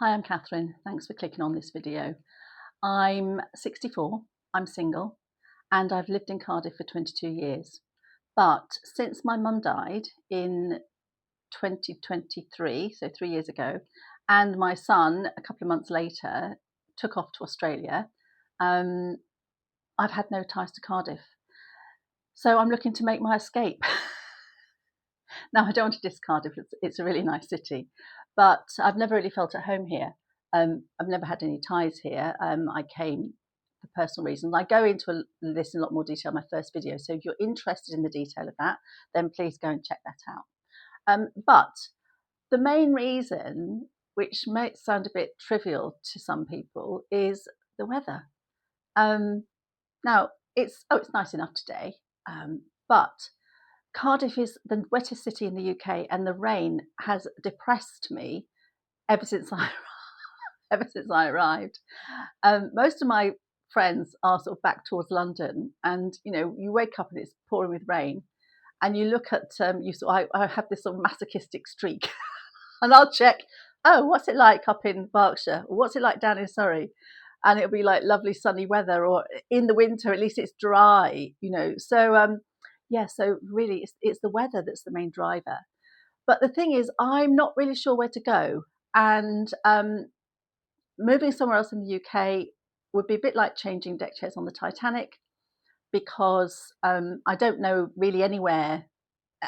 Hi, I'm Catherine. Thanks for clicking on this video. I'm 64, I'm single, and I've lived in Cardiff for 22 years. But since my mum died in 2023, so 3 years ago, and my son, a couple of months later, took off to Australia, I've had no ties to Cardiff. So I'm looking to make my escape. Now, I don't want to diss Cardiff, it's a really nice city, but I've never really felt at home here. I've never had any ties here. I came for personal reasons. I go into this in a lot more detail in my first video, so if you're interested in the detail of that, then please go and check that out. But the main reason, which might sound a bit trivial to some people, is the weather. Now, it's nice enough today, but Cardiff is the wettest city in the UK, and the rain has depressed me ever since I arrived. Most of my friends are sort of back towards London, and you wake up and it's pouring with rain, and you look at I have this sort of masochistic streak, and I'll check. Oh, what's it like up in Berkshire? Or what's it like down in Surrey? And it'll be like lovely sunny weather, or in the winter at least it's dry. So yeah, so really it's the weather that's the main driver. But the thing is, I'm not really sure where to go, and moving somewhere else in the UK would be a bit like changing deck chairs on the Titanic, because I don't know really anywhere.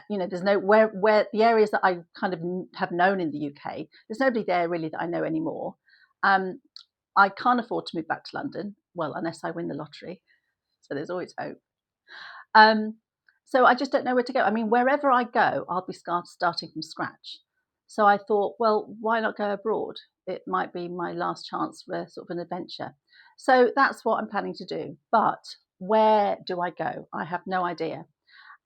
There's no where the areas that I kind of have known in the UK. There's nobody there really that I know anymore. I can't afford to move back to London, well, unless I win the lottery. So there's always hope. So I just don't know where to go. I mean, wherever I go, I'll be starting from scratch. So I thought, well, why not go abroad? It might be my last chance for sort of an adventure. So that's what I'm planning to do. But where do I go? I have no idea.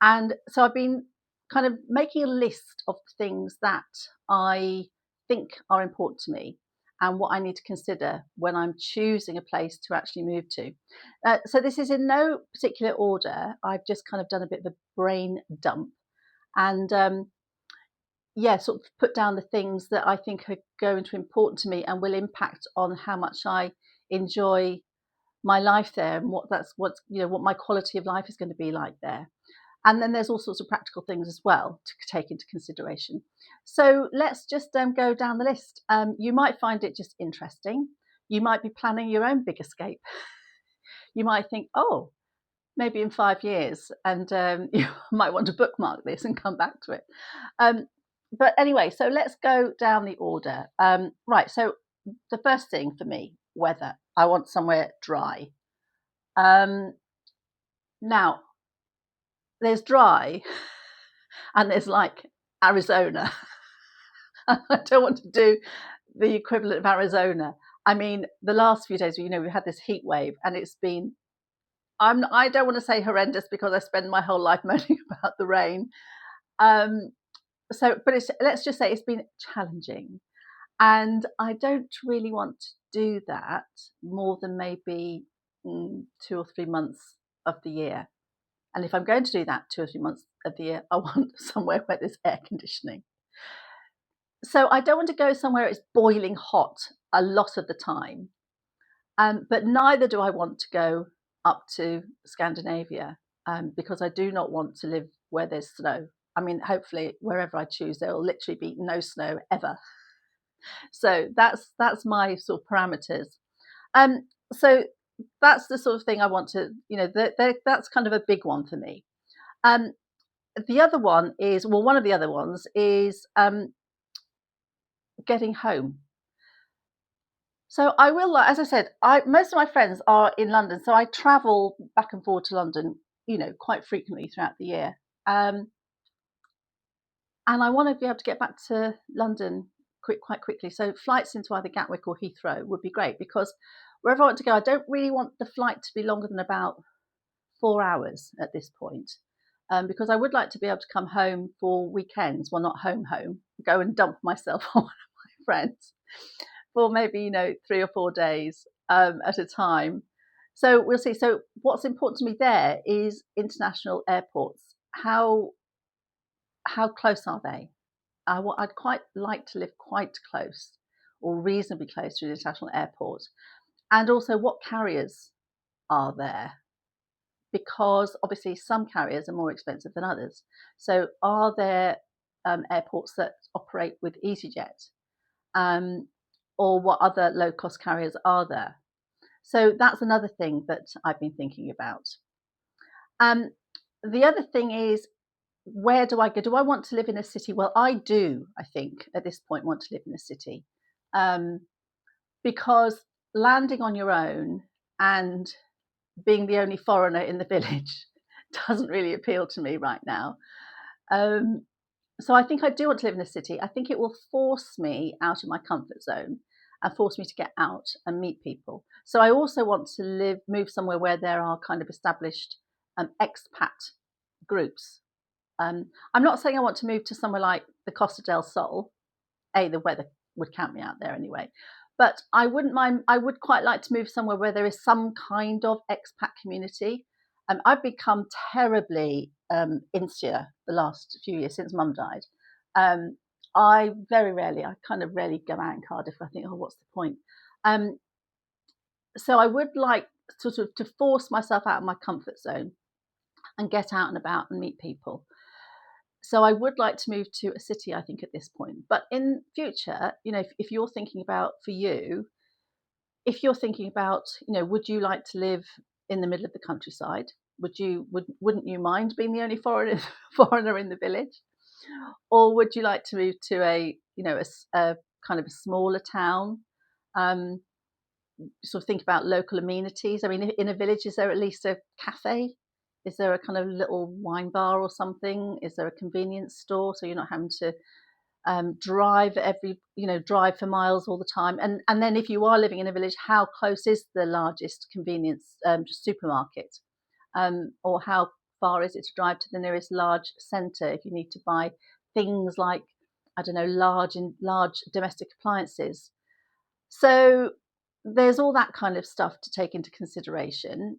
And so I've been kind of making a list of things that I think are important to me and what I need to consider when I'm choosing a place to actually move to. So this is in no particular order. I've just kind of done a bit of a brain dump and sort of put down the things that I think are going to be important to me and will impact on how much I enjoy my life there and what my quality of life is going to be like there. And then there's all sorts of practical things as well to take into consideration. So let's just go down the list. You might find it just interesting. You might be planning your own big escape. You might think, oh, maybe in 5 years, and you might want to bookmark this and come back to it. But anyway, so let's go down the order. Right, so the first thing for me, weather. I want somewhere dry. Now, there's dry and there's like Arizona. I don't want to do the equivalent of Arizona. I mean, the last few days, we've had this heat wave, and it's been, I don't want to say horrendous because I spend my whole life moaning about the rain. But let's just say it's been challenging, and I don't really want to do that more than maybe 2 or 3 months of the year. And if I'm going to do that 2 or 3 months of the year, I want somewhere where there's air conditioning. So I don't want to go somewhere it's boiling hot a lot of the time. But neither do I want to go up to Scandinavia, because I do not want to live where there's snow. I mean, hopefully wherever I choose, there will literally be no snow ever. So that's my sort of parameters. So that's the sort of thing I want to, that's kind of a big one for me. The other one is, well, one of the other ones is getting home. So I will, as I said, most of my friends are in London, so I travel back and forward to London, quite frequently throughout the year. And I want to be able to get back to London quite quickly. So flights into either Gatwick or Heathrow would be great, because wherever I want to go, I don't really want the flight to be longer than about 4 hours at this point, because I would like to be able to come home for weekends. Well, not home, go and dump myself on one of my friends for maybe 3 or 4 days at a time. So we'll see. So what's important to me there is international airports. How close are they? I'd quite like to live quite close. or reasonably close to an international airport? And also, what carriers are there? Because obviously some carriers are more expensive than others. So are there airports that operate with EasyJet? Or what other low-cost carriers are there? So that's another thing that I've been thinking about. The other thing is, where do I go? Do I want to live in a city? Well, I do, I think, at this point, want to live in a city. Because landing on your own and being the only foreigner in the village doesn't really appeal to me right now. So I think I do want to live in a city. I think it will force me out of my comfort zone and force me to get out and meet people. So I also want to move somewhere where there are kind of established expat groups. I'm not saying I want to move to somewhere like the Costa del Sol. The weather would count me out there anyway. But I wouldn't mind. I would quite like to move somewhere where there is some kind of expat community. I've become terribly insular the last few years since Mum died. I kind of rarely go out in Cardiff. I think, oh, what's the point? So I would like sort of to force myself out of my comfort zone and get out and about and meet people. So I would like to move to a city, I think, at this point. But in future, if you're thinking about, for you, if you're thinking about, would you like to live in the middle of the countryside? Wouldn't you mind being the only foreigner in the village? Or would you like to move to a kind of a smaller town? Sort of think about local amenities. I mean, in a village, is there at least a cafe? Is there a kind of little wine bar or something? Is there a convenience store so you're not having to drive for miles all the time? And then if you are living in a village, how close is the largest convenience supermarket? Or how far is it to drive to the nearest large centre if you need to buy things like, I don't know, large domestic appliances? So there's all that kind of stuff to take into consideration.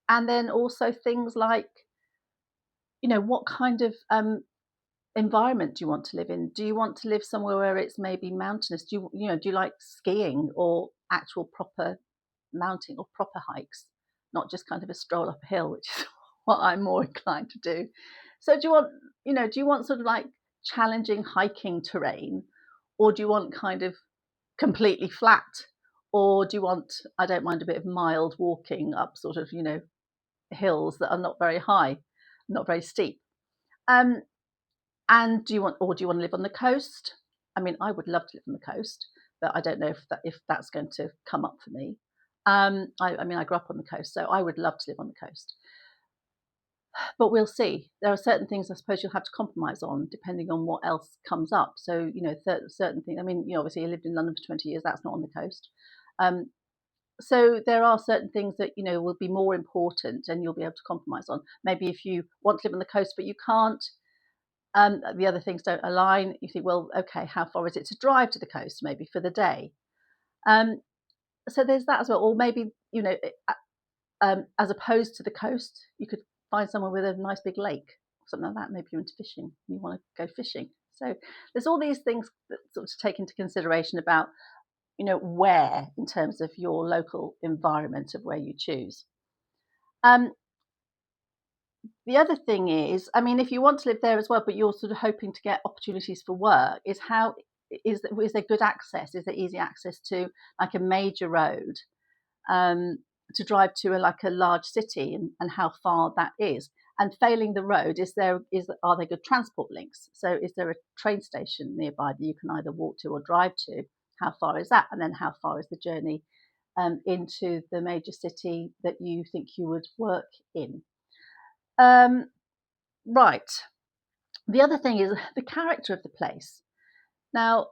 And then also things like, what kind of environment do you want to live in? Do you want to live somewhere where it's maybe mountainous? Do you like skiing or actual proper mounting or proper hikes, not just kind of a stroll up a hill, which is what I'm more inclined to do? So do you want sort of like challenging hiking terrain, or do you want kind of completely flat, or do you want, I don't mind a bit of mild walking up sort of, hills that are not very high, not very steep. And do you want to live on the coast? I mean, I would love to live on the coast, but I don't know if that's going to come up for me. I mean, I grew up on the coast, so I would love to live on the coast. But we'll see. There are certain things I suppose you'll have to compromise on depending on what else comes up. So, certain things. I mean, obviously you lived in London for 20 years. That's not on the coast. So there are certain things that will be more important and you'll be able to compromise on. Maybe if you want to live on the coast but you can't, the other things don't align, you think, well, okay, how far is it to drive to the coast maybe for the day? So there's that as well. Or maybe as opposed to the coast, you could find somewhere with a nice big lake or something like that. Maybe you're into fishing, you want to go fishing. So there's all these things that sort of take into consideration about where, in terms of your local environment of where you choose. The other thing is, I mean, if you want to live there as well, but you're sort of hoping to get opportunities for work, is there good access? Is there easy access to like a major road to drive to a large city, and how far that is? And failing the road, are there good transport links? So is there a train station nearby that you can either walk to or drive to? How far is that? And then how far is the journey into the major city that you think you would work in? Right. The other thing is the character of the place. Now,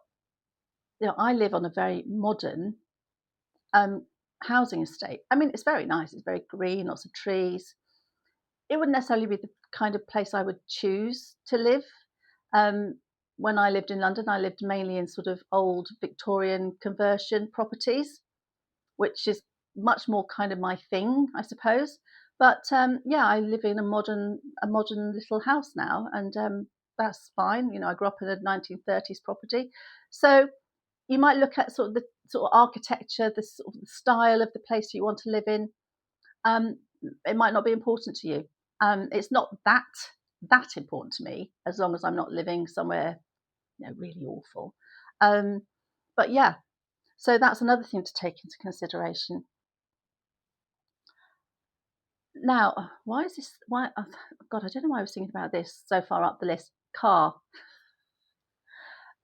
I live on a very modern housing estate. I mean, it's very nice. It's very green, lots of trees. It wouldn't necessarily be the kind of place I would choose to live. When I lived in London, I lived mainly in sort of old Victorian conversion properties, which is much more kind of my thing, I suppose. But I live in a modern little house now, and that's fine. I grew up in a 1930s property, so you might look at sort of the sort of architecture, the sort of style of the place you want to live in. It might not be important to you. It's not that important to me, as long as I'm not living somewhere, really awful. But yeah, so that's another thing to take into consideration. Now, why is this? Why? Oh, God, I don't know why I was thinking about this so far up the list. Car.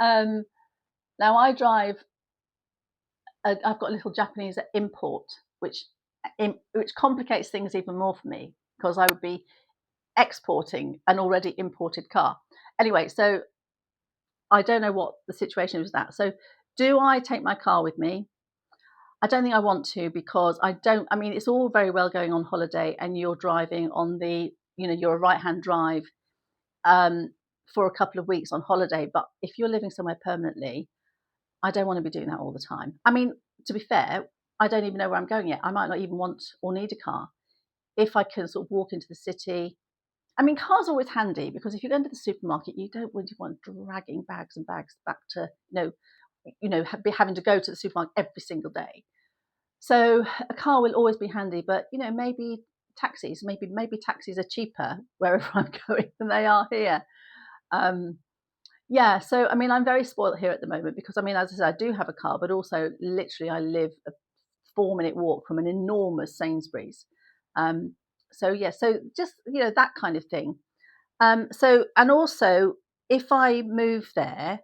Now I drive. I've got a little Japanese import, which complicates things even more for me, because I would be exporting an already imported car. Anyway, so I don't know what the situation is with that. So, do I take my car with me? I don't think I want to, because I don't. I mean, it's all very well going on holiday and you're driving on the, you're a right-hand drive for a couple of weeks on holiday. But if you're living somewhere permanently, I don't want to be doing that all the time. I mean, to be fair, I don't even know where I'm going yet. I might not even want or need a car. If I can sort of walk into the city. I mean, cars are always handy, because if you go into the supermarket, you don't really want dragging bags and bags back to, be having to go to the supermarket every single day. So a car will always be handy, but maybe taxis, maybe taxis are cheaper wherever I'm going than they are here. Yeah, so I mean, I'm very spoiled here at the moment, because I mean, as I said, I do have a car, but also literally I live a 4-minute walk from an enormous Sainsbury's. So yeah, so just that kind of thing. So, and also, if I move there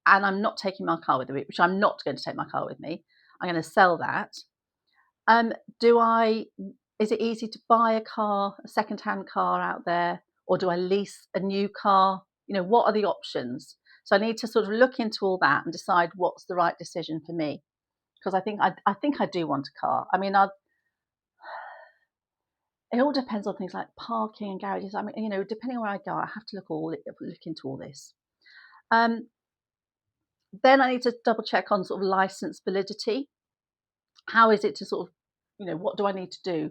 and I'm not taking my car with me, which I'm not going to take my car with me, I'm going to sell that. Is it easy to buy a car, a second-hand car out there, or do I lease a new car? What are the options? So I need to sort of look into all that and decide what's the right decision for me, because I think I do want a car. I mean, it all depends on things like parking and garages. I mean, depending on where I go, I have to look into all this. Then I need to double check on sort of license validity. How is it to sort of, what do I need to do?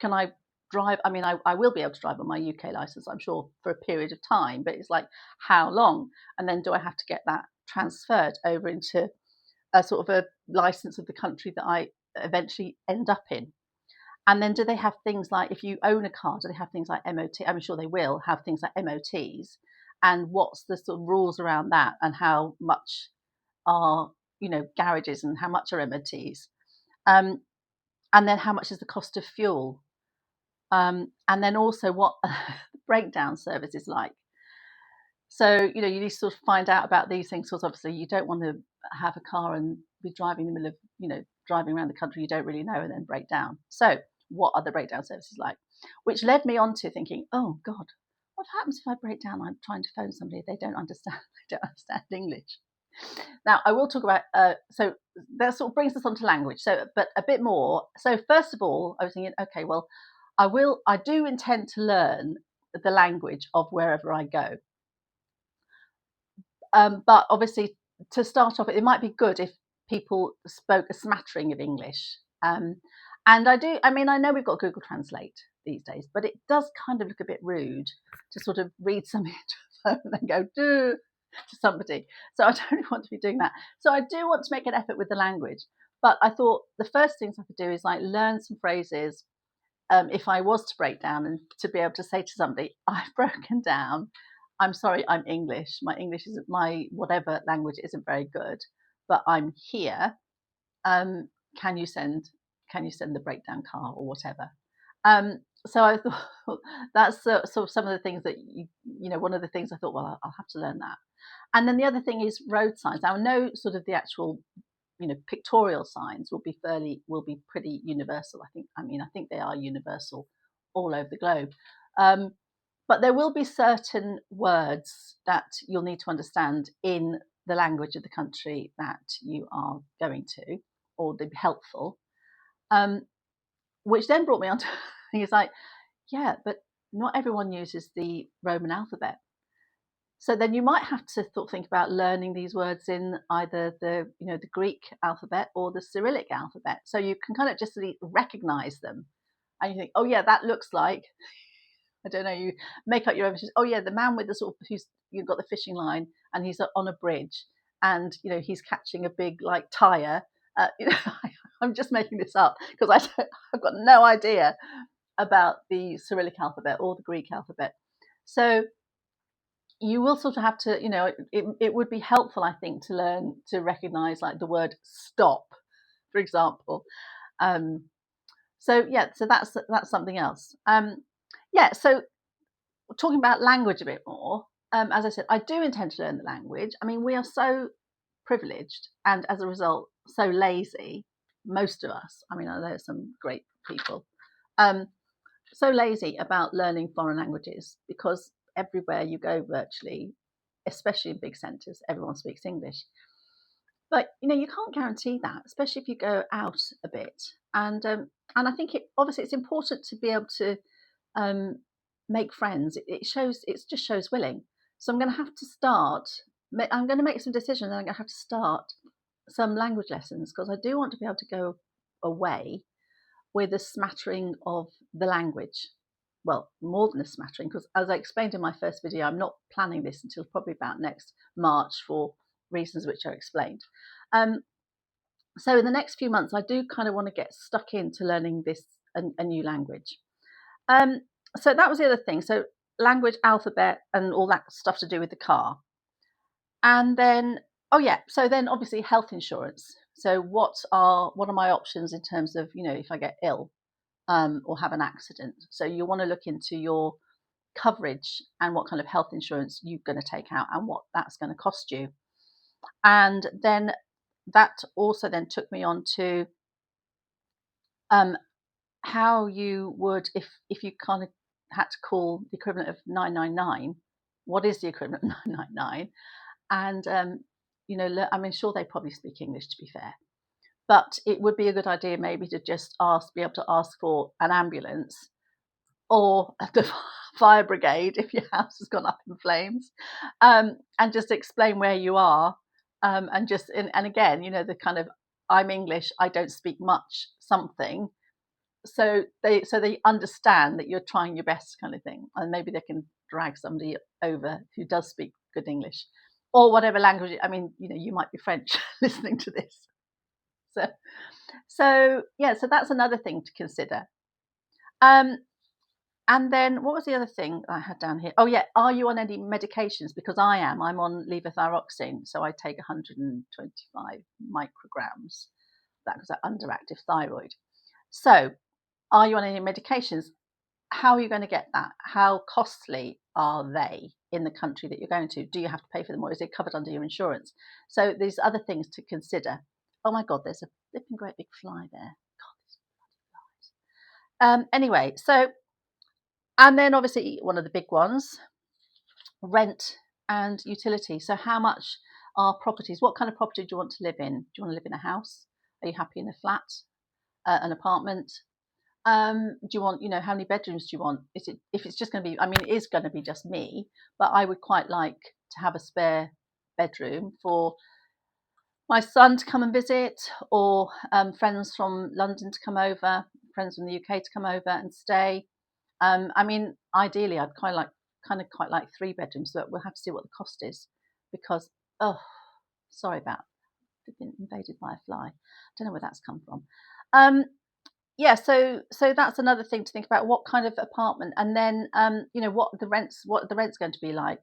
Can I drive? I mean, I will be able to drive on my UK license, I'm sure, for a period of time, but it's like, how long? And then do I have to get that transferred over into a sort of a license of the country that I eventually end up in? And then do they have things like, if you own a car, do they have things like MOT? I'm sure they will have things like MOTs. And what's the sort of rules around that, and how much are, garages, and how much are MOTs? And then how much is the cost of fuel? And then also what the breakdown service is like. So, you need to sort of find out about these things, because obviously you don't want to have a car and be driving in the middle of, driving around the country you don't really know and then break down. So what are the breakdown services like? Which led me on to thinking, oh God, what happens if I break down? I'm trying to phone somebody, they don't understand English. Now I will talk about, so that sort of brings us on to language. So, but a bit more. So first of all, I was thinking, okay, well, I do intend to learn the language of wherever I go. But obviously, to start off, it might be good if people spoke a smattering of English. And I mean, I know we've got Google Translate these days, but it does kind of look a bit rude to sort of read something into a phone and go, "Duh," to somebody. So I don't want to be doing that. So I do want to make an effort with the language. But I thought the first things I could do is like learn some phrases. If I was to break down, and to be able to say to somebody, I've broken down. I'm sorry, I'm English. My English isn't, my whatever language isn't very good, but I'm here. Can you send the breakdown car or whatever? So I thought that's sort of some of the things that one of the things I thought, well, I'll have to learn that. And then the other thing is road signs. Now I know sort of the actual pictorial signs will be pretty universal. I think they are universal all over the globe. But there will be certain words that you'll need to understand in the language of the country that you are going to, or they'd be helpful. Which then brought me on to things like, yeah, but not everyone uses the Roman alphabet. So then you might have to think about learning these words in either the Greek alphabet or the Cyrillic alphabet, so you can kind of just recognize them, and you think, oh yeah, that looks like, I don't know, you make up your own. Oh yeah, the man with the sort of, who's, you've got the fishing line and he's on a bridge, and he's catching a big like tire. I'm just making this up because I've got no idea about the Cyrillic alphabet or the Greek alphabet. So you will sort of have to, it would be helpful, I think, to learn to recognize like the word stop, for example. So that's something else. So talking about language a bit more, as I said, I do intend to learn the language. I mean, we are so privileged and as a result so lazy, most of us. I mean, I know there's some great people, so lazy about learning foreign languages because everywhere you go virtually, especially in big centres, everyone speaks English. But you can't guarantee that, especially if you go out a bit. And I think it's important to be able to make friends. It just shows willing. So I'm going to have to start. I'm going to make some decisions. And I'm going to have to start some language lessons because I do want to be able to go away with a smattering of the language. Well, more than a smattering, because as I explained in my first video, I'm not planning this until probably about next March for reasons which are explained. So in the next few months, I do kind of want to get stuck into learning a new language. So that was the other thing. So language, alphabet, and all that stuff to do with the car. And then, so then obviously health insurance. So what are my options in terms of, if I get ill or have an accident? So you want to look into your coverage and what kind of health insurance you're going to take out and what that's going to cost you. And then that also then took me on to how you would, if you kind of had to call the equivalent of 999, what is the equivalent of 999? And I'm sure they probably speak English, to be fair, but it would be a good idea maybe to just be able to ask for an ambulance or the fire brigade if your house has gone up in flames, and just explain where you are, and again, the kind of I'm English, I don't speak much, something. So they understand that you're trying your best, kind of thing, and maybe they can drag somebody over who does speak good English, or whatever language. I mean, you might be French listening to this. So that's another thing to consider. And then what was the other thing I had down here? Oh yeah, are you on any medications? Because I am. I'm on levothyroxine, so I take 125 micrograms. That was underactive thyroid. So, are you on any medications? How are you going to get that? How costly are they in the country that you're going to? Do you have to pay for them, or is it covered under your insurance? So there's other things to consider. Oh my God, there's a flipping great big fly there. God, these bloody flies. Anyway, so, and then obviously one of the big ones, rent and utility. So how much are properties? What kind of property do you want to live in? Do you want to live in a house? Are you happy in a flat, an apartment? Do you want, how many bedrooms do you want? If it's just going to be, I mean, it is going to be just me, but I would quite like to have a spare bedroom for my son to come and visit, or friends from London to come over, friends from the UK to come over and stay. I mean, ideally, I'd quite like 3 bedrooms, but we'll have to see what the cost is, because sorry about, I've been invaded by a fly. I don't know where that's come from. So that's another thing to think about. What kind of apartment, and then what the rent's going to be like.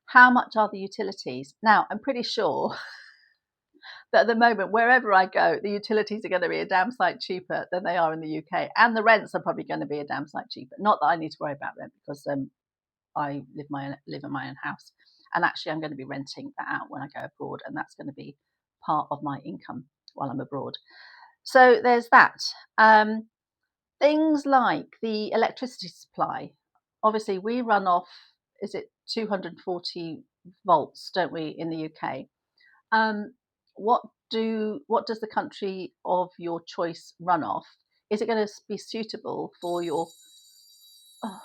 How much are the utilities? Now, I'm pretty sure that at the moment, wherever I go, the utilities are going to be a damn sight cheaper than they are in the UK, and the rents are probably going to be a damn sight cheaper. Not that I need to worry about rent, because I live in my own house, and actually I'm going to be renting that out when I go abroad, and that's going to be part of my income while I'm abroad. So there's that. Things like the electricity supply. Obviously, we run off, is it 240 volts, don't we, in the UK? What does the country of your choice run off? Is it going to be suitable for your... Oh.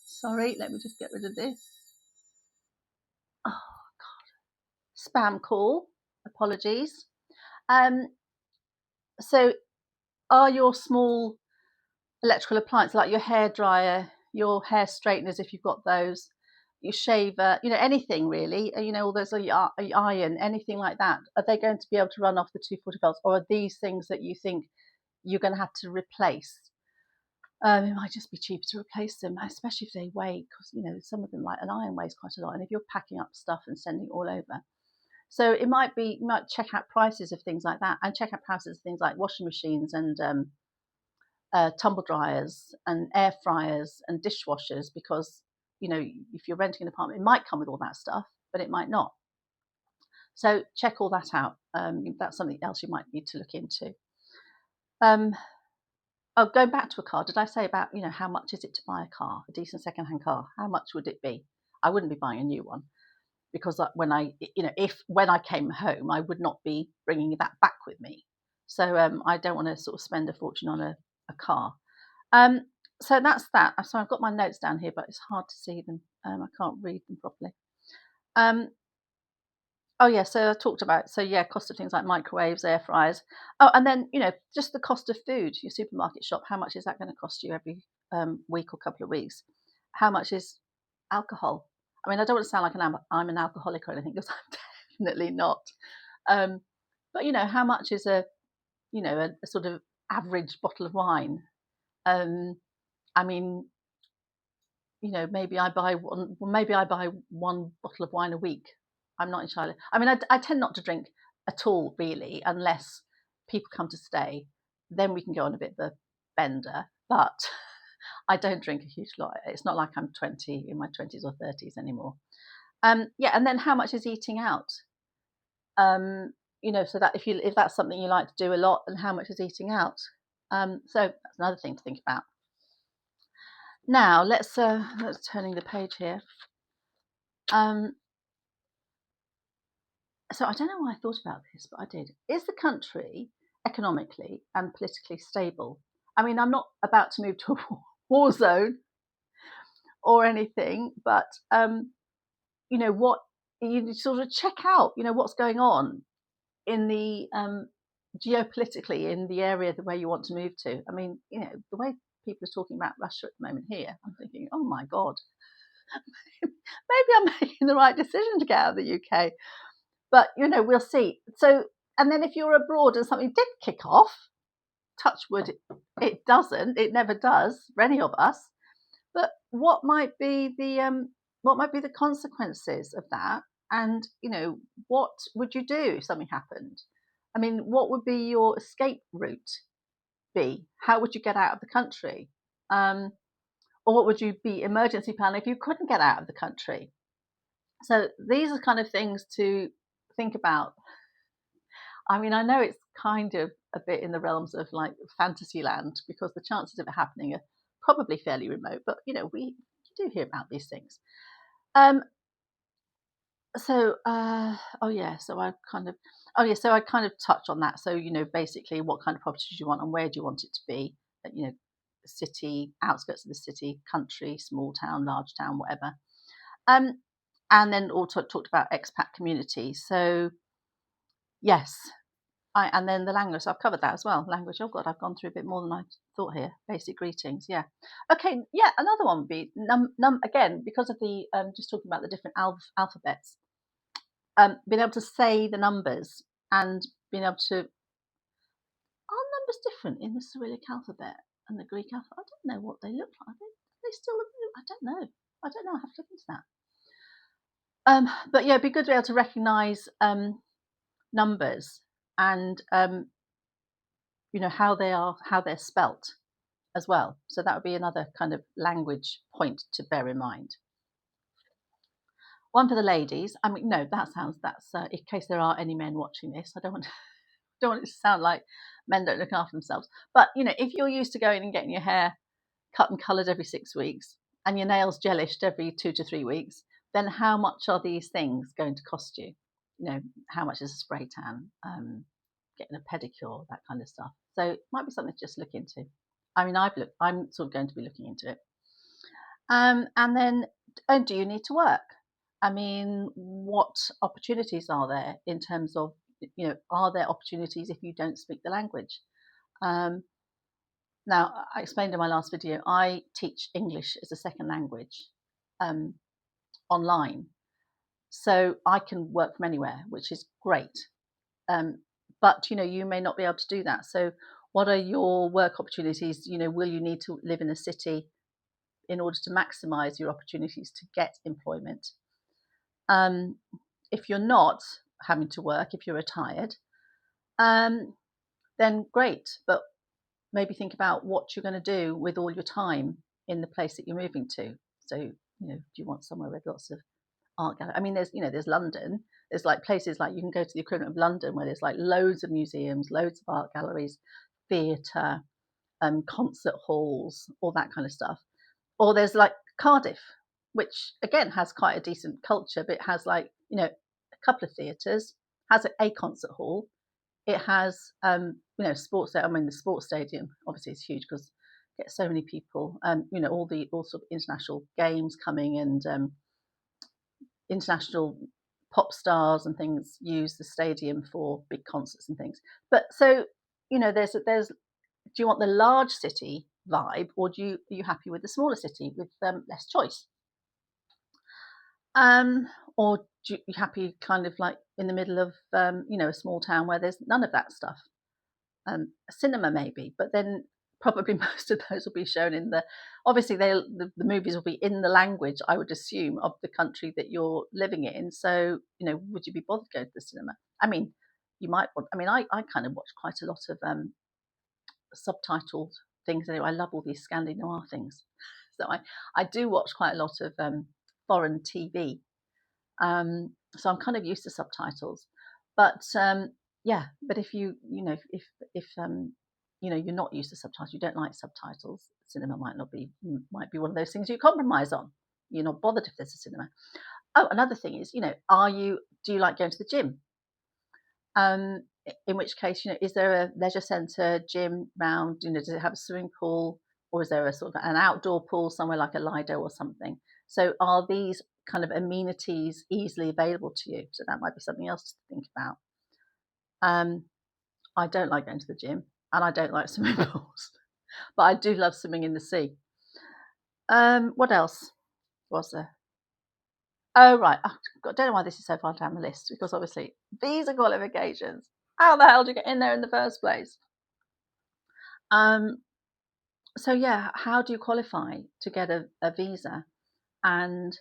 Sorry, let me just get rid of this. Oh, God. Spam call. Apologies. So are your small electrical appliances, like your hair dryer, your hair straighteners, if you've got those, you shave, anything really, all those iron, anything like that. Are they going to be able to run off the 240 volts, or are these things that you think you're going to have to replace? It might just be cheaper to replace them, especially if they weigh, because some of them, like an iron, weighs quite a lot, and if you're packing up stuff and sending it all over. So you might check out prices of things like that, and check out prices of things like washing machines and tumble dryers and air fryers and dishwashers, because if you're renting an apartment, it might come with all that stuff, but it might not. So check all that out. That's something else you might need to look into. Going back to a car, did I say about how much is it to buy a car, a decent second-hand car? How much would it be? I wouldn't be buying a new one, because when I came home, I would not be bringing that back with me. So I don't want to sort of spend a fortune on a car. So that's that. So I've got my notes down here, but it's hard to see them. I can't read them properly. So I talked about, cost of things like microwaves, air fryers. Oh, and then, just the cost of food, your supermarket shop, how much is that going to cost you every week or couple of weeks? How much is alcohol? I mean, I don't want to sound like I'm an alcoholic or anything, because I'm definitely not. But, how much is a sort of average bottle of wine? I mean, maybe I buy one bottle of wine a week. I'm not entirely. I mean, I tend not to drink at all, really, unless people come to stay. Then we can go on a bit of a bender. But I don't drink a huge lot. It's not like I'm in my 20s or 30s anymore. And then how much is eating out? So that if that's something you like to do a lot, then how much is eating out? So that's another thing to think about. Now let's turning the page here. So I don't know why I thought about this, but I did. Is the country economically and politically stable? I mean, I'm not about to move to a war zone or anything, but what you sort of check out, what's going on in the geopolitically in the area where you want to move to. I mean, the way people are talking about Russia at the moment here, I'm thinking, oh my God, maybe I'm making the right decision to get out of the UK. But, we'll see. So, and then if you're abroad and something did kick off, touch wood, it doesn't, it never does for any of us. But what might be the consequences of that? And, what would you do if something happened? I mean, what would be your escape route be? How would you get out of the country? Or what would you be emergency plan if you couldn't get out of the country? So these are kind of things to think about. I mean, I know it's kind of a bit in the realms of like fantasy land, because the chances of it happening are probably fairly remote, but we do hear about these things. So I kind of touched on that. So basically, what kind of property do you want, and where do you want it to be? City, outskirts of the city, country, small town, large town, whatever. And then also talked about expat community. So yes, and then the language. So I've covered that as well. Language. Oh God, I've gone through a bit more than I thought here. Basic greetings. Yeah. Okay. Yeah. Another one would be again, because of the just talking about the different alphabets. Being able to say the numbers, and being able to. Are numbers different in the Cyrillic alphabet and the Greek alphabet? I don't know what they look like. Are they still? I don't know. I don't know. I have to look into that. But yeah, it'd be good to be able to recognise numbers, and how they're spelt as well. So that would be another kind of language point to bear in mind. One for the ladies. I mean, no, that's in case there are any men watching this. I don't want it to sound like men don't look after themselves. But if you're used to going and getting your hair cut and coloured every 6 weeks, and your nails gelished every 2 to 3 weeks, then how much are these things going to cost you? How much is a spray tan? Getting a pedicure, that kind of stuff. So it might be something to just look into. I mean, I'm sort of going to be looking into it. And then, do you need to work? I mean, what opportunities are there in terms of, are there opportunities if you don't speak the language? Now, I explained in my last video, I teach English as a second language online. So I can work from anywhere, which is great. But you may not be able to do that. So what are your work opportunities? Will you need to live in a city in order to maximize your opportunities to get employment? If you're not having to work, if you're retired, then great. But maybe think about what you're going to do with all your time in the place that you're moving to. So, do you want somewhere with lots of art gallery? I mean, there's London. There's like places like you can go to the equivalent of London where there's like loads of museums, loads of art galleries, theatre, concert halls, all that kind of stuff. Or there's like Cardiff, which again has quite a decent culture, but it has like a couple of theatres, has a concert hall. It has sports. I mean, the sports stadium obviously is huge because it gets so many people. All sort of international games coming, and international pop stars and things use the stadium for big concerts and things. But so there's do you want the large city vibe, or are you happy with the smaller city with less choice? Or are you happy kind of like in the middle of a small town where there's none of that stuff? A cinema maybe, but then probably most of those will be shown in obviously the movies will be in the language, I would assume, of the country that you're living in. So would you be bothered going to the cinema? I mean, you might want. I mean, I kind of watch quite a lot of subtitled things anyway. I love all these Scandi noir things, so I do watch quite a lot of foreign TV. So I'm kind of used to subtitles, but yeah. But if if you're not used to subtitles, you don't like subtitles, cinema might be one of those things you compromise on. You're not bothered if there's a cinema. Oh, another thing is, do you like going to the gym? In which case, is there a leisure centre gym round? Does it have a swimming pool, or is there a sort of an outdoor pool somewhere like a Lido or something? So are these kind of amenities easily available to you? So that might be something else to think about. I don't like going to the gym, and I don't like swimming pools, but I do love swimming in the sea. What else was there? Oh, right. I don't know why this is so far down the list, because obviously visa qualifications. How the hell do you get in there in the first place? So yeah, how do you qualify to get a visa, and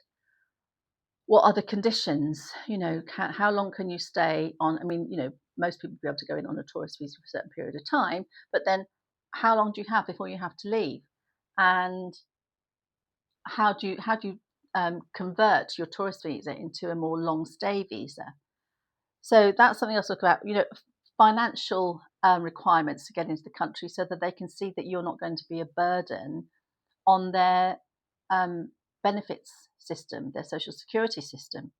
what are the conditions? How long can you stay on? I mean, most people will be able to go in on a tourist visa for a certain period of time, but then how long do you have before you have to leave? And how do you convert your tourist visa into a more long stay visa? So that's something else to look about. Financial requirements to get into the country, so that they can see that you're not going to be a burden on their benefits system, their social security system.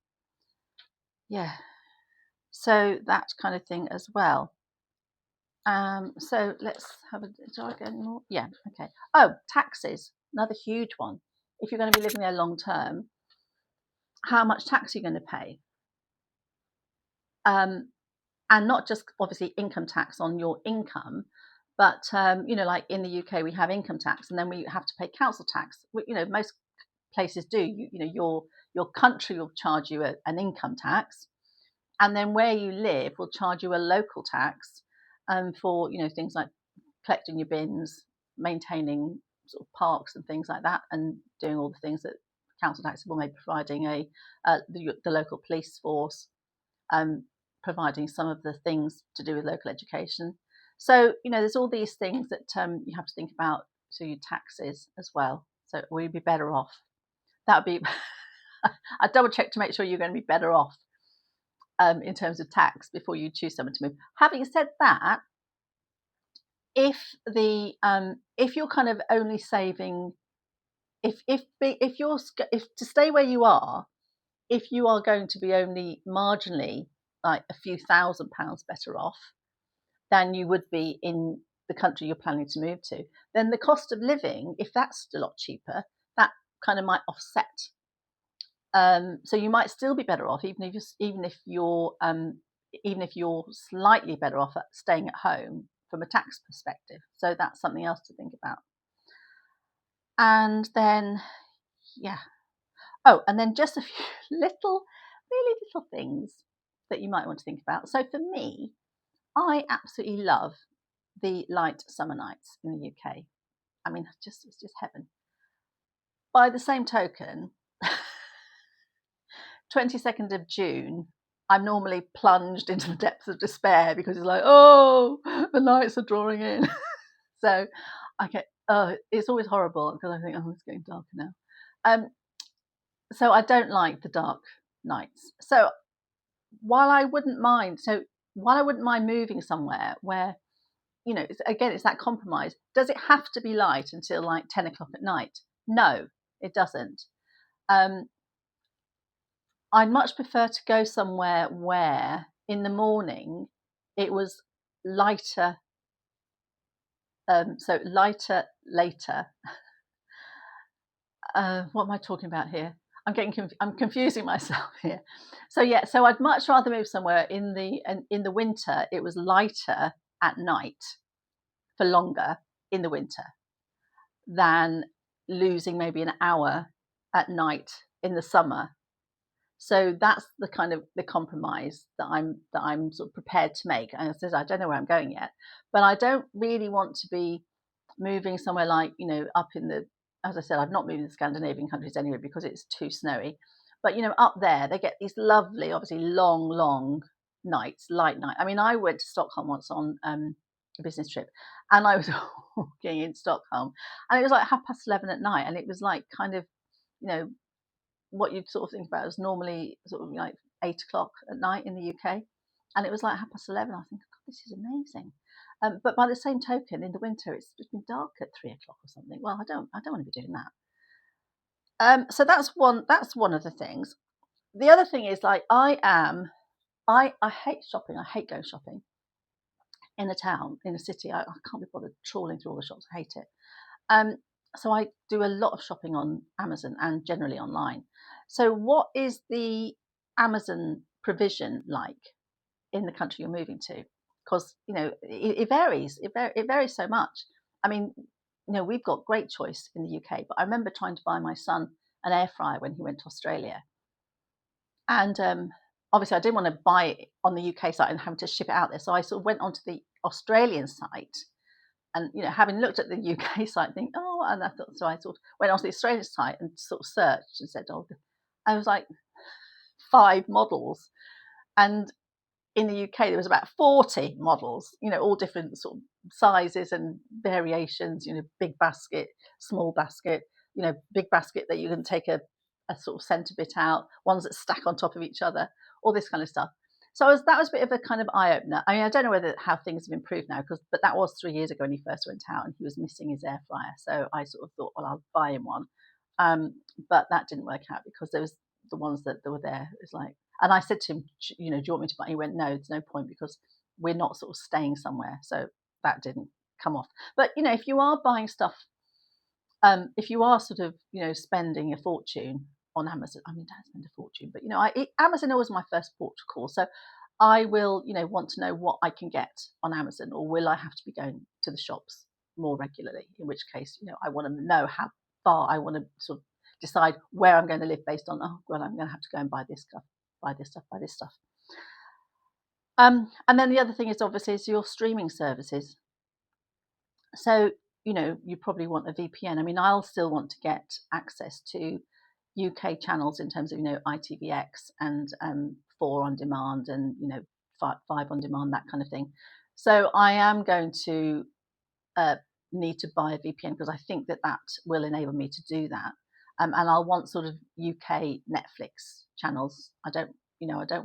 Yeah. So that kind of thing as well. So let's have do I get any more? Yeah. Okay. Oh, taxes, another huge one. If you're going to be living there long term, how much tax are you going to pay? And not just obviously income tax on your income, but like in the UK we have income tax, and then we have to pay council tax. Most places do. Your country will charge you an income tax, and then where you live will charge you a local tax for things like collecting your bins, maintaining sort of parks and things like that, and doing all the things that council tax will, maybe providing the local police force, providing some of the things to do with local education. So there's all these things that you have to think about to your taxes as well. So will you be better off? That would be I double check to make sure you're going to be better off in terms of tax before you choose someone to move. Having said that, if you're kind of only saving, if to stay where you are, if you are going to be only marginally, like a few £1,000s better off than you would be in the country you're planning to move to, then the cost of living, if that's a lot cheaper, that kind of might offset. So you might still be better off, even if you're slightly better off at staying at home from a tax perspective. So that's something else to think about. And then, yeah. Oh, and then just a few really little things that you might want to think about. So for me, I absolutely love the light summer nights in the UK. I mean, it's just heaven. By the same token, 22nd of June, I'm normally plunged into the depths of despair because it's like, oh, the nights are drawing in. So I get, it's always horrible because I think, oh, it's getting darker now. So I don't like the dark nights. So while I wouldn't mind moving somewhere where, it's that compromise. Does it have to be light until like 10 o'clock at night? No, it doesn't. I'd much prefer to go somewhere where in the morning it was lighter. So lighter later. What am I talking about here? I'm confusing myself here. So I'd much rather move somewhere in the winter. It was lighter at night for longer in the winter than losing maybe an hour at night in the summer. So that's the kind of the compromise that I'm sort of prepared to make. And I said I don't know where I'm going yet, but I don't really want to be moving somewhere like, up in the, as I said, I've not moved in the Scandinavian countries anyway because it's too snowy. But up there they get these lovely, obviously long nights, light night. I mean, I went to Stockholm once on a business trip, and I was walking in Stockholm, and it was like 11:30 at night, and it was like kind of, what you'd sort of think about as normally sort of like 8 o'clock at night in the UK, and it was like 11:30. I think, God, this is amazing. But by the same token, in the winter it's been dark at 3 o'clock or something. Well, I don't want to be doing that. So that's one of the things. The other thing is like I hate shopping. I hate going shopping in a town, in a city. I can't be bothered trawling through all the shops. I hate it. So I do a lot of shopping on Amazon and generally online. So what is the Amazon provision like in the country you're moving to? Because it varies. It varies so much. I mean, we've got great choice in the UK, but I remember trying to buy my son an air fryer when he went to Australia, and obviously I didn't want to buy it on the UK site and having to ship it out there. So I sort of went onto the Australian site, and having looked at the UK site, think, oh, and I thought, so I sort of went onto the Australian site and sort of searched and said, oh, I was like 5 models, and in the UK there was about 40 models, all different sort of sizes and variations, big basket, small basket, big basket that you can take a sort of centre bit out, ones that stack on top of each other, all this kind of stuff. So that was a bit of a kind of eye opener. I mean, I don't know how things have improved now, but that was 3 years ago when he first went out and he was missing his air fryer. So I sort of thought, well, I'll buy him one. But that didn't work out because there was the ones that were there. It was like, and I said to him, do you want me to buy? He went, no, there's no point because we're not sort of staying somewhere. So that didn't come off. But if you are buying stuff, if you are sort of spending a fortune on Amazon, I mean, don't spend a fortune, but Amazon always my first port of call. So I will want to know what I can get on Amazon, or will I have to be going to the shops more regularly, in which case I want to know how far I want to sort of decide where I'm going to live based on, oh well, I'm going to have to go and buy this stuff, buy this stuff. And then the other thing is obviously is your streaming services. So you probably want a VPN. I mean, I'll still want to get access to UK channels in terms of ITVX and 4 on demand and 5 on demand, that kind of thing. So I am going to need to buy a VPN because I think that will enable me to do that. And I'll want sort of UK Netflix channels. I don't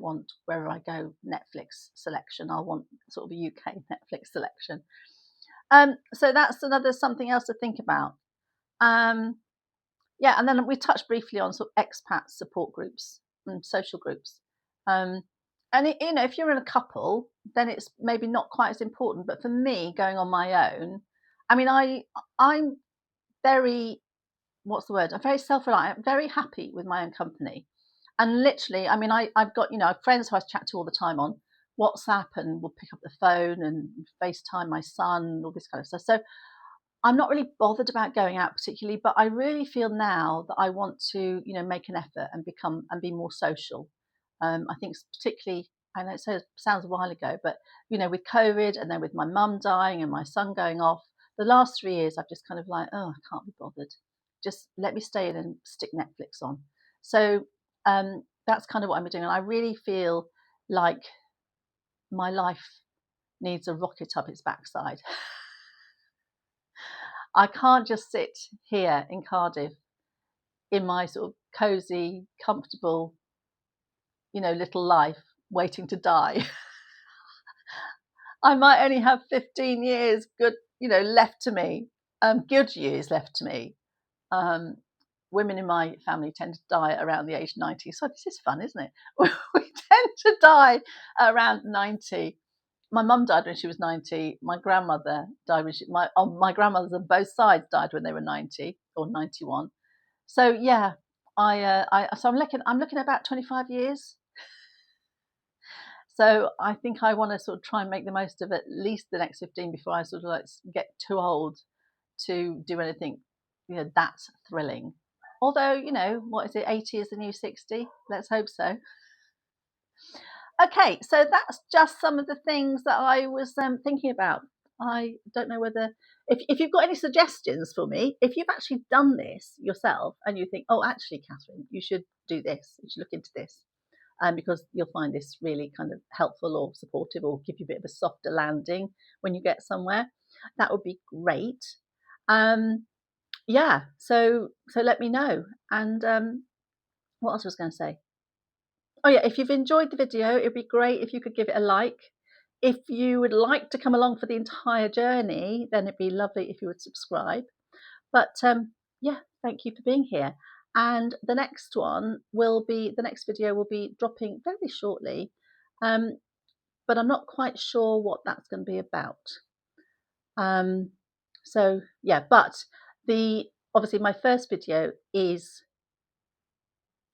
want wherever I go Netflix selection. I'll want sort of a UK Netflix selection. So that's something else to think about. Yeah, and then we touched briefly on sort of expat support groups and social groups. And if you're in a couple, then it's maybe not quite as important. But for me, going on my own, I mean, I'm very, what's the word? I'm very self-reliant. I'm very happy with my own company. And literally, I mean, I've got friends who I chat to all the time on WhatsApp, and we'll pick up the phone and FaceTime my son, all this kind of stuff. So I'm not really bothered about going out particularly, but I really feel now that I want to, make an effort and become and be more social. I think particularly, I know it sounds a while ago, but with COVID and then with my mum dying and my son going off, the last 3 years I've just kind of like, oh, I can't be bothered. Just let me stay in and stick Netflix on. So that's kind of what I'm doing, and I really feel like my life needs a rocket up its backside. I can't just sit here in Cardiff in my sort of cozy, comfortable, little life waiting to die. I might only have 15 years good, left to me, good years left to me. Women in my family tend to die around the age of 90. So this is fun, isn't it? We tend to die around 90. My mum died when she was 90. My grandmother died when my grandmothers on both sides died when they were 90 or 91. So yeah, so I'm looking at about 25 years. So I think I want to sort of try and make the most of at least the next 15 before I sort of like get too old to do anything, that's thrilling. Although, what is it? 80 is the new 60. Let's hope so. Okay, so that's just some of the things that I was thinking about. I don't know whether, if you've got any suggestions for me, if you've actually done this yourself and you think, oh, actually, Catherine, you should do this, you should look into this, because you'll find this really kind of helpful or supportive or give you a bit of a softer landing when you get somewhere, that would be great. Yeah, so let me know. And what else was I going to say? Oh yeah, if you've enjoyed the video, it'd be great if you could give it a like. If you would like to come along for the entire journey, then it'd be lovely if you would subscribe. But yeah, thank you for being here. And the next video will be dropping very shortly. But I'm not quite sure what that's going to be about. So yeah, but obviously my first video is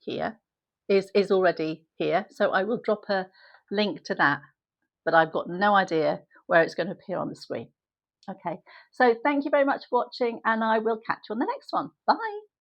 here, is already here. So I will drop a link to that, but I've got no idea where it's going to appear on the screen. Okay, so thank you very much for watching, and I will catch you on the next one. Bye.